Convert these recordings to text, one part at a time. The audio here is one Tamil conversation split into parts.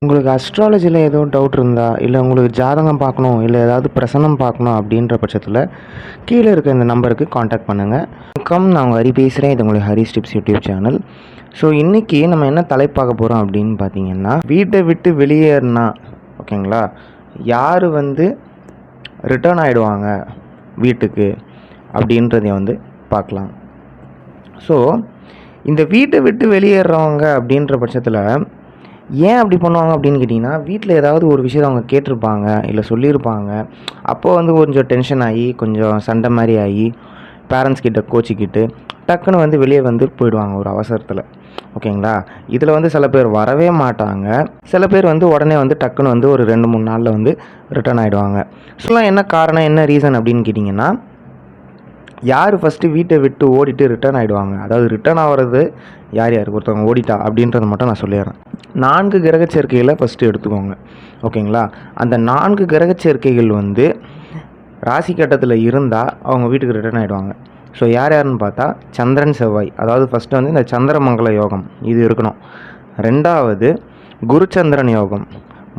உங்களுக்கு அஸ்ட்ராலஜியில் எதுவும் டவுட் இருந்தா, இல்லை உங்களுக்கு ஜாதகம் பார்க்கணும், இல்லை ஏதாவது பிரசனம் பார்க்கணும் அப்படின்ற பட்சத்தில் கீழே இருக்க இந்த நம்பருக்கு காண்டாக்ட் பண்ணுங்கள். வணக்கம், நான் உங்கள் ஹரி பேசுகிறேன். இது உங்களுக்கு Hari's tips YouTube channel. So இன்றைக்கி நம்ம என்ன தலைப்பாக்க போகிறோம் அப்படின்னு பார்த்தீங்கன்னா, வீட்டை விட்டு வெளியேறினா ஓகேங்களா, யார் ரிட்டர்ன் ஆகிடுவாங்க வீட்டுக்கு அப்படின்றதை பார்க்கலாம். ஸோ இந்த வீட்டை விட்டு வெளியேறவங்க அப்படின்ற பட்சத்தில் ஏன் அப்படி பண்ணுவாங்க அப்படின்னு கேட்டிங்கன்னா, வீட்டில் ஏதாவது ஒரு விஷயத்தை அவங்க கேட்டிருப்பாங்க, இல்லை சொல்லியிருப்பாங்க. அப்போது கொஞ்சம் டென்ஷன் ஆகி, கொஞ்சம் சண்டை மாதிரி ஆகி, பேரண்ட்ஸ் கிட்ட கோச்சிக்கிட்டு டக்குன்னு வெளியே போயிடுவாங்க ஒரு அவசரத்தில். ஓகேங்களா, இதில் சில பேர் வரவே மாட்டாங்க. சில பேர் உடனே டக்குன்னு ஒரு 2-3 நாளில் ரிட்டர்ன் ஆகிடுவாங்க. ஸோலாம் என்ன காரணம், என்ன ரீசன் அப்படின்னு கேட்டிங்கன்னா, யார் ஃபஸ்ட்டு வீட்டை விட்டு ஓடிட்டு ரிட்டர்ன் ஆகிடுவாங்க, அதாவது ரிட்டர்ன் ஆகிறது யார் ஒருத்தவங்க ஓடிட்டா அப்படின்றத மட்டும் நான் சொல்லிடுறேன். 4 கிரக சேர்க்கைகளை ஃபஸ்ட்டு எடுத்துக்கோங்க. ஓகேங்களா, அந்த 4 கிரக சேர்க்கைகள் ராசி கட்டத்தில் இருந்தால் அவங்க வீட்டுக்கு ரிட்டர்ன் ஆகிடுவாங்க. ஸோ யாருன்னு பார்த்தா சந்திரன் செவ்வாய், அதாவது ஃபஸ்ட்டு இந்த சந்திரமங்கல யோகம் இது இருக்கணும். 2வது குரு சந்திரன் யோகம்,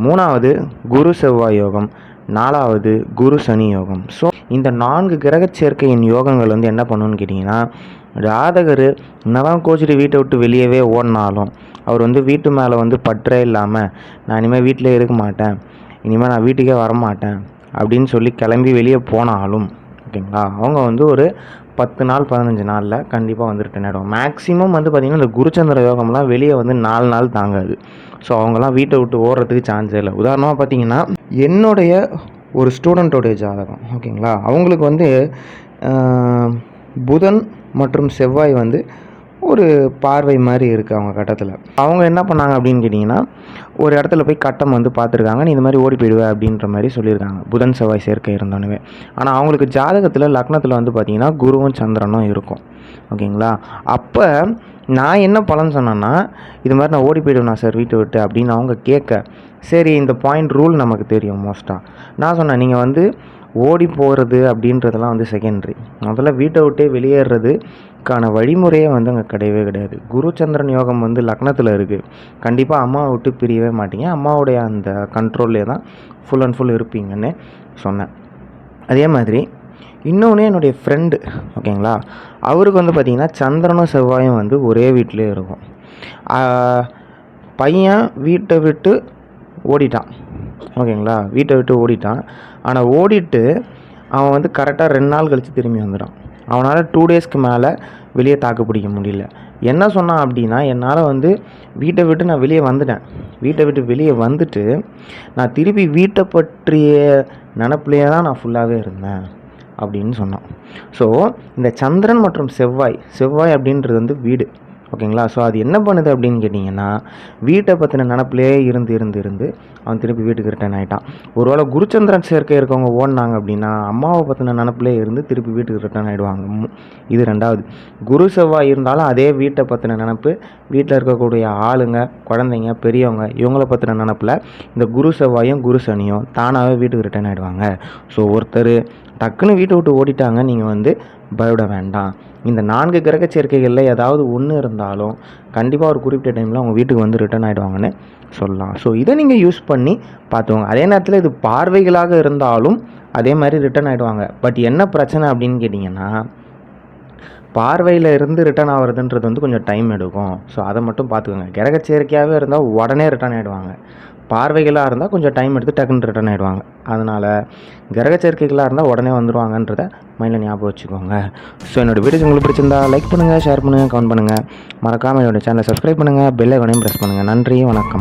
3வது குரு செவ்வாய் யோகம், 4வது குரு சனி யோகம். ஸோ இந்த 4 கிரக சேர்க்கையின் யோகங்கள் என்ன பண்ணணும்னு கேட்டிங்கன்னா, ஜாதகர் என்னதான் கோச்சிட்டு வீட்டை விட்டு வெளியவே ஓடினாலும், அவர் வீட்டு மேலே பற்றே இல்லாமல், நான் இனிமேல் வீட்டிலே இருக்க மாட்டேன், இனிமேல் நான் வீட்டுக்கே வரமாட்டேன் அப்படின்னு சொல்லி கிளம்பி வெளியே போனாலும் ஓகேங்களா, அவங்க ஒரு 10 நாள் 15 நாளில் கண்டிப்பாக ரிட்டர்ன் ஆகிடும். மேக்ஸிமம் பார்த்திங்கன்னா இந்த குருச்சந்திர யோகம்லாம் வெளியே 4 நாள் தாங்காது. ஸோ அவங்கெல்லாம் வீட்டை விட்டு ஓடுறதுக்கு சான்ஸே இல்லை. உதாரணமாக பார்த்திங்கன்னா, என்னுடைய ஒரு ஸ்டூடெண்ட்டோடைய ஜாதகம் ஓகேங்களா, அவங்களுக்கு புதன் மற்றும் செவ்வாய் ஒரு பார்வை மாதிரி இருக்குது அவங்க கட்டத்தில். அவங்க என்ன பண்ணாங்க அப்படின்னு கேட்டிங்கன்னா, ஒரு இடத்துல போய் கட்டம் பார்த்துருக்காங்க, நீ இந்த மாதிரி ஓடி போயிடுவேன் அப்படின்ற மாதிரி சொல்லியிருக்காங்க, புதன் செவ்வாய் சேர்க்கை இருந்தோன்னே. ஆனால் அவங்களுக்கு ஜாதகத்தில் லக்னத்தில் பார்த்திங்கன்னா குருவும் சந்திரனும் இருக்கும். ஓகேங்களா, அப்போ நான் என்ன பலன் சொன்னேன்னா, இது மாதிரி நான் ஓடி போயிடுவேன் சார் வீட்டை விட்டு அப்படின்னு அவங்க கேட்க, சரி இந்த பாயிண்ட் ரூல் நமக்கு தெரியும் மோஸ்ட்டாக. நான் சொன்னேன், நீங்கள் ஓடி போகிறது அப்படின்றதெல்லாம் செகண்டரி, முதல்ல வீட்டை விட்டே வெளியேறதுக்கான வழிமுறையே அங்கே கிடையவே கிடையாது. குரு சந்திரன் யோகம் லக்னத்தில் இருக்குது, கண்டிப்பாக அம்மாவை விட்டு பிரியவே மாட்டீங்க, அம்மாவுடைய அந்த கண்ட்ரோல்லே தான் ஃபுல் அண்ட் ஃபுல் இருப்பீங்கன்னு சொன்னேன். அதே மாதிரி இன்னொன்று என்னுடைய ஃப்ரெண்டு ஓகேங்களா, அவருக்கு பார்த்திங்கன்னா சந்திரனும் செவ்வாயும் ஒரே வீட்டிலே இருக்கும். பையன் வீட்டை விட்டு ஓடிட்டான் ஓகேங்களா, வீட்டை விட்டு ஓடிட்டான். ஆனால் ஓடிட்டு அவன் கரெக்டாக 2 நாள் கழித்து திரும்பி வந்துட்டான். அவனால் 2 டேஸ்க்கு மேலே வெளியே தாக்கு பிடிக்க முடியல. என்ன சொன்னான் அப்படின்னா, என்னால் வீட்டை விட்டு நான் வெளியே வந்துட்டேன், வீட்டை விட்டு வெளியே வந்துட்டு நான் திருப்பி வீட்டை பற்றிய நினப்பிலேயே தான் நான் ஃபுல்லாகவே இருந்தேன் அப்படின்னு சொன்னான். ஸோ இந்த சந்திரன் மற்றும் செவ்வாய் அப்படின்றது வீடு ஓகேங்களா. ஸோ அது என்ன பண்ணுது அப்படின்னு கேட்டிங்கன்னா, வீட்டை பற்றின நினப்பிலே இருந்து அவன் திருப்பி வீட்டுக்கு ரிட்டர்ன் ஆகிட்டான். ஒருவேளை குருச்சந்திரன் சேர்க்கை இருக்கவங்க ஓடினாங்க அப்படின்னா, அம்மாவை பற்றின நினப்பிலே இருந்து திருப்பி வீட்டுக்கு ரிட்டர்ன் ஆகிடுவாங்க. இது 2வது. குரு செவ்வாய் இருந்தாலும் அதே வீட்டை பற்றின நினப்பு, வீட்டில் இருக்கக்கூடிய ஆளுங்க, குழந்தைங்க, பெரியவங்க இவங்கள பற்றின நினப்பில் இந்த குரு செவ்வாயும் குரு சனியும் தானாகவே வீட்டுக்கு ரிட்டர்ன் ஆகிடுவாங்க. ஸோ ஒருத்தர் டக்குன்னு வீட்டை விட்டு ஓடிட்டாங்க, நீங்கள் பயப்பட வேண்டாம். இந்த 4 கிரக சேர்க்கைகளில் ஏதாவது ஒன்று இருந்தாலும் கண்டிப்பாக ஒரு குறிப்பிட்ட டைமில் அவங்க வீட்டுக்கு ரிட்டர்ன் ஆகிடுவாங்கன்னு சொல்லலாம். ஸோ இதை நீங்கள் யூஸ் பண்ணி பார்த்துவோங்க. அதே நேரத்தில் இது பார்வைகளாக இருந்தாலும் அதே மாதிரி ரிட்டர்ன் ஆகிடுவாங்க. பட் என்ன பிரச்சனை அப்படின்னு கேட்டிங்கன்னா, பார்வையில் இருந்து ரிட்டர்ன் ஆகிறதுன்றது கொஞ்சம் டைம் எடுக்கும். ஸோ அதை மட்டும் பார்த்துக்கோங்க. கிரக சேர்க்கையாகவே இருந்தால் உடனே ரிட்டர்ன் ஆகிடுவாங்க, பார்வைகளாக இருந்தால் கொஞ்சம் டைம் எடுத்து டக்குன்னு ரிட்டர்ன் ஆகிடுவாங்க. அதனால் கிரக சேர்க்கைகளாக இருந்தால் உடனே வந்துடுவாங்கன்றதை மைண்டில் ஞாபகம் வச்சுக்கோங்க. ஸோ என்னோடய வீடியோஸ் உங்களுக்கு பிடிச்சிருந்தா லைக் பண்ணுங்கள், ஷேர் பண்ணுங்கள், கமெண்ட் பண்ணுங்கள். மறக்காமல் என்னோடய சேனலை சப்ஸ்கிரைப் பண்ணுங்கள், பெல் ஐகானையும் ப்ரெஸ் பண்ணுங்கள். நன்றி, வணக்கம்.